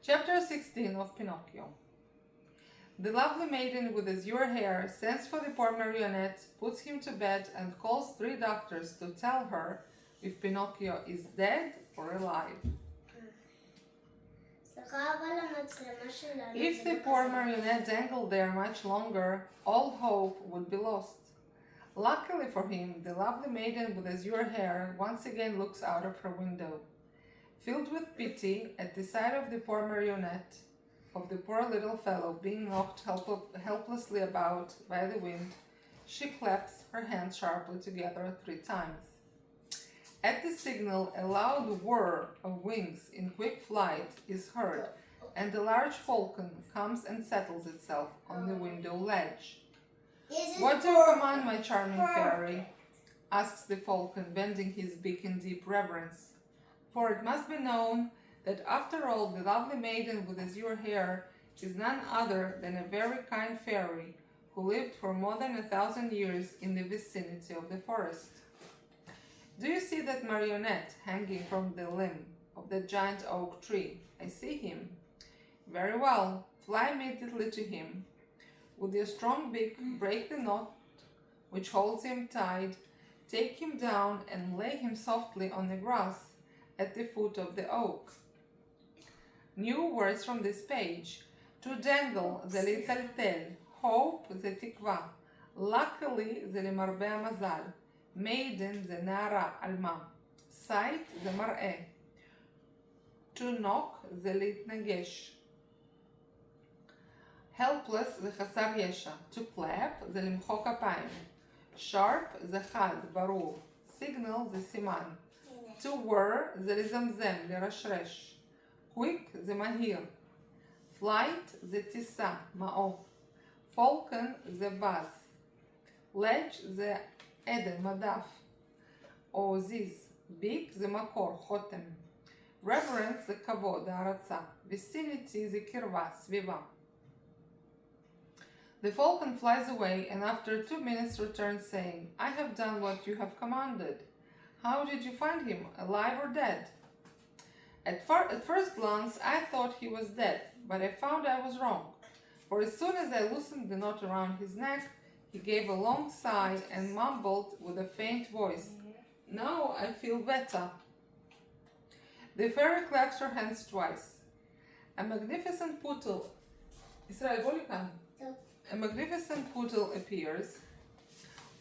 Chapter 16 of Pinocchio. The lovely maiden with azure hair sends for the poor Marionette, puts him to bed, and calls 3 doctors to tell her if Pinocchio is dead or alive. If the poor Marionette dangled there much longer, all hope would be lost. Luckily for him, the lovely maiden with azure hair once again looks out of her window. Filled with pity at the sight of the poor Marionette, of the poor little fellow being knocked helplessly about by the wind, she claps her hands sharply together 3 times. At the signal, a loud whir of wings in quick flight is heard, and a large falcon comes and settles itself on the window ledge. "What do you command, my charming fairy?" asks the falcon, bending his beak in deep reverence. For it must be known that after all, the lovely maiden with azure hair is none other than a very kind fairy who lived for more than 1,000 years in the vicinity of the forest. "Do you see that Marionette hanging from the limb of the giant oak tree?" "I see him." "Very well, fly immediately to him. With your strong beak, break the knot which holds him tied, take him down and lay him softly on the grass at the foot of the oak." New words from this page. To dangle זה להיטלטל, hope זה תקווה, luckily זה למרבה המזל, maiden זה נערה, עלמה, sight זה מראה, to knock זה להתנגש, helpless זה חסר ישע, to clap זה למחוא כפיים, sharp זה חד, ברור, signal זה סימן, to whir זה לזמזם, לרשרש, quick זה מהיר, flight זה טיסה, מעוף, falcon זה בז, ledge זה עדן, מדף, או זיז, beak זה מקור, חותם, reverence זה כבוד, הערצה, vicinity זה קרבה, סביבה. The falcon flies away and after 2 minutes returns saying, "I have done what you have commanded. How did you find him, alive or dead?" At first glance, I thought he was dead, but I found I was wrong. For as soon as I loosened the knot around his neck, he gave a long sigh and mumbled with a faint voice, "Now I feel better." The fairy claps her hands twice. A magnificent poodle, a magnificent poodle appears,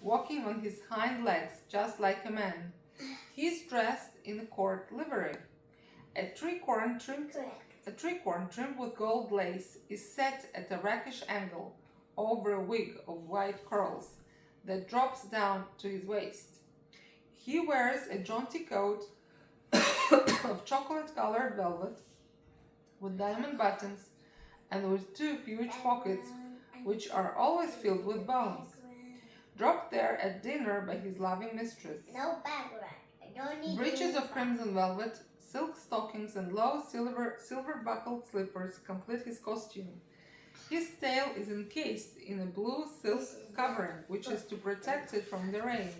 walking on his hind legs just like a man. He is dressed in a court livery. A tree corn trimmed with gold lace is set at a rakish angle over a wig of white curls that drops down to his waist. He wears a jaunty coat of chocolate-colored velvet with diamond buttons and with 2 huge pockets which are always filled with bones, dropped there at dinner by his loving mistress. No bag rack. I don't need Breeches of crimson velvet, silk stockings, and low silver-buckled slippers complete his costume. His tail is encased in a blue silk covering, which is to protect it from the rain.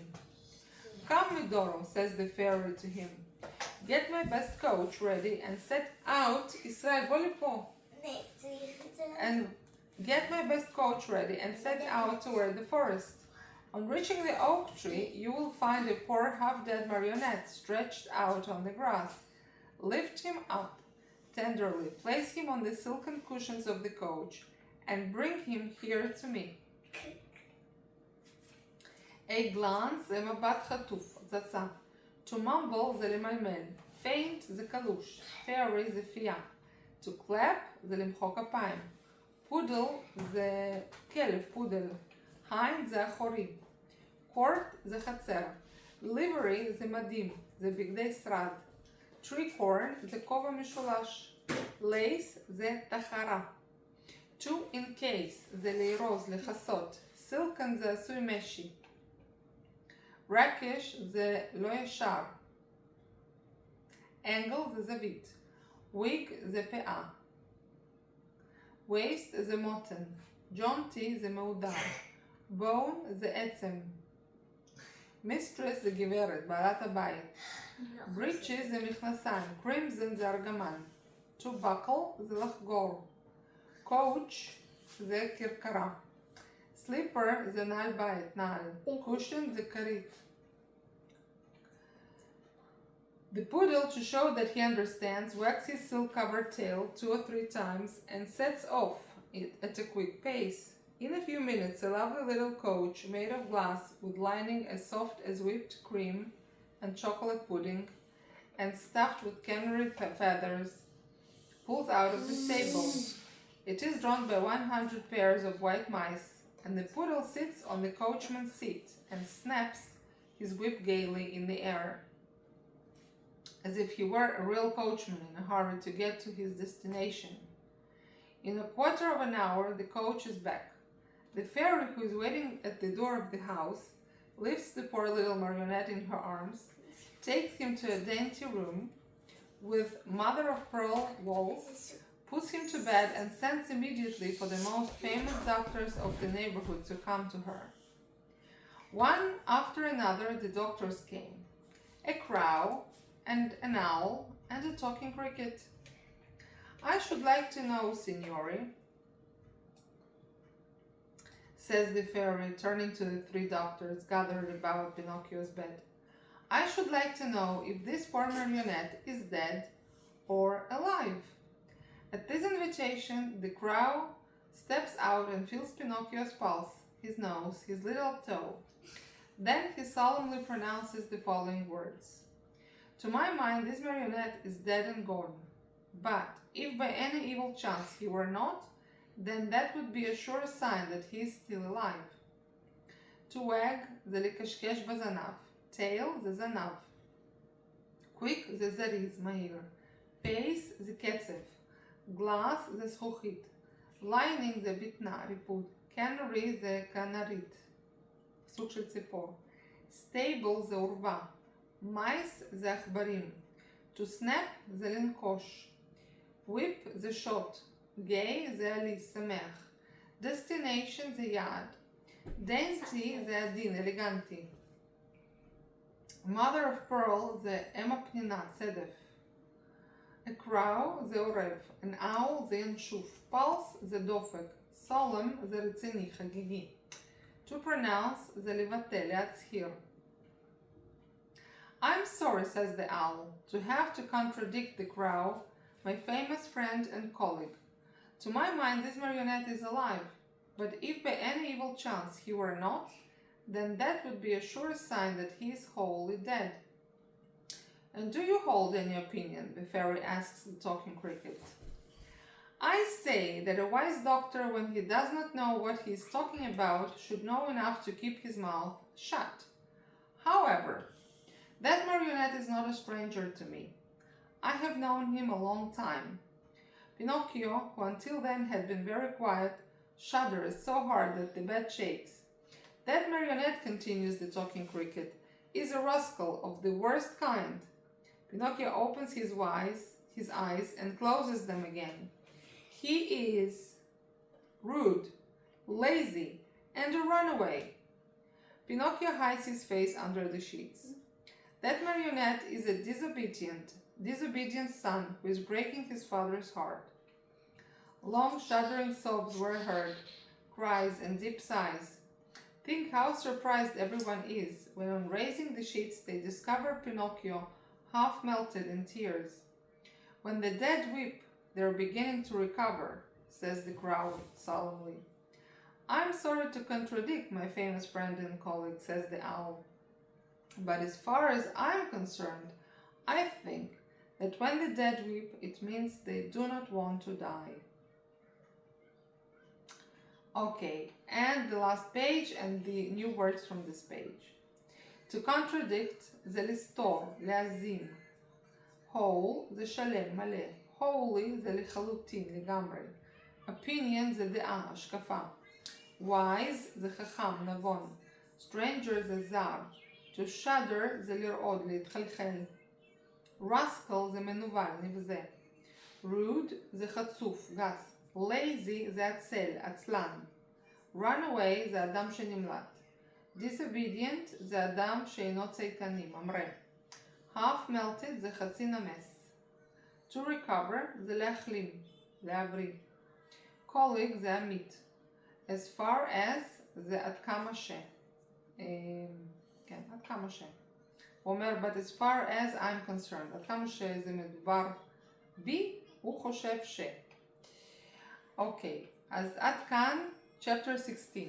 "Come, Midoro," says the fairy to him. "Get my best coach ready and set out, Israel, volipo, and get my best coach ready and set out toward the forest. On reaching the oak tree, you will find a poor half-dead Marionette stretched out on the grass. Lift him up tenderly, place him on the silken cushions of the coach, and bring him here to me." A glance זה מבט חטוף, צצה. To mumble זה למלמל. Faint זה קלוש. Fairy זה פייה. To clap זה למחוא כפיים. Poodle זה כלב, פודל. Hind זה אחורי. Court זה חצר. Livery זה מדים, זה בגדי שרד. Tricorn זה כובע משולש. Lace זה תחרה. To encase זה לארוז, לכסות. Silken זה עשוי משי. Rakish זה לא ישר. Angle זה זווית. Wig זה פאה. Waist זה מותן. Jaunty זה מעודר. Bone זה עצם. Mistress זה גברת, בעלת הבית. Breeches זה מכנסיים. Crimson זה ארגמן. To buckle זה לחגור. Coach זה כרכרה. Slipper זה נעל בית, נעל. Cushion זה כרית. The poodle, to show that he understands, wags his silk-covered tail 2 or 3 times and sets off it at a quick pace. In a few minutes, a lovely little coach made of glass with lining as soft as whipped cream and chocolate pudding and stuffed with canary feathers pulls out of the stable. It is drawn by 100 pairs of white mice, and the poodle sits on the coachman's seat and snaps his whip gaily in the air, as if he were a real coachman in a hurry to get to his destination. In a quarter of an hour, the coach is back. The fairy, who is waiting at the door of the house, lifts the poor little Marionette in her arms, takes him to a dainty room with mother-of-pearl walls, puts him to bed, and sends immediately for the most famous doctors of the neighborhood to come to her. One after another, the doctors came. A crow, and an owl, and a talking cricket. I should like to know, Signori, says the fairy, turning to the 3 doctors gathered about Pinocchio's bed. I should like to know if this poor Marionette is dead or alive. At this invitation, the crow steps out and feels Pinocchio's pulse, his nose, his little toe. Then he solemnly pronounces the following words. To my mind, this Marionette is dead and gone. But if by any evil chance he were not, then that would be a sure sign that he is still alive. To wag זה לקשקש בזנב. Tail זה זנב. Quick זה זריז, מהיר. Pace זה קצב. Glass זה זכוכית. Lining זה בטנה, ריפוד. Canary זה כנרית. סוג של ציפור. Stable זה עורבה. Mice זה עכברים. To snap זה לנקוש. Whip זה שוט. Gay זה עלי, שמח. Destination זה יעד. Dainty זה עדין, אלגנטי. Mother of pearl זה אם הפנינה, צדף. A crow זה עורב. An owl זה ינשוף. Pulse זה דופק. Solemn זה רציני, חגיגי. To pronounce זה לבטא, להצהיר. I'm sorry, says the owl, to have to contradict the crow, my famous friend and colleague. To my mind, this Marionette is alive, but if by any evil chance he were not, then that would be a sure sign that he is wholly dead. And do you hold any opinion? The fairy asks the talking cricket. I say that a wise doctor, when he does not know what he is talking about, should know enough to keep his mouth shut. However, that Marionette is not a stranger to me. I have known him a long time. Pinocchio, who until then had been very quiet, shudders so hard that the bed shakes. That Marionette, continues the talking cricket, is a rascal of the worst kind. Pinocchio opens his eyes and closes them again. He is rude, lazy, and a runaway. Pinocchio hides his face under the sheets. That Marionette is a disobedient son who is breaking his father's heart. Long shuddering sobs were heard, cries and deep sighs. Think how surprised everyone is when on raising the sheets they discover Pinocchio half melted in tears. When the dead weep, they're beginning to recover, says the crow solemnly. I'm sorry to contradict my famous friend and colleague, says the owl. But as far as I'm concerned, I think that when the dead weep, it means they do not want to die. Okay, and the last page and the new words from this page. To contradict, זה לסתור, להזין. Whole, זה שלם, מלא. Holy, זה לחלוטין, לגמרי. Opinion, זה דעה, השקפה. Wise, זה חכם, נבון. Stranger, זה זר. To shudder, זה לרעוד, להתחלחל. Rascal, זה מנוול, נבזה. Rude, זה חצוף, גס. Lazy, זה עצל, עצלן. Runaway, זה אדם שנמלט. Disobedient, זה אדם שאינו צייתני, ממרא. Half melted, זה חצי נמס. To To recover זה להחלים, להבריא. Colleague זה עמית. As far as זה עד כמה ש. כן, עד כמה ש. הוא אומר, but as far as I'm concerned, עד כמה שזה מדובר בי, הוא חושב ש. אוקיי, אז עד כאן, chapter 16.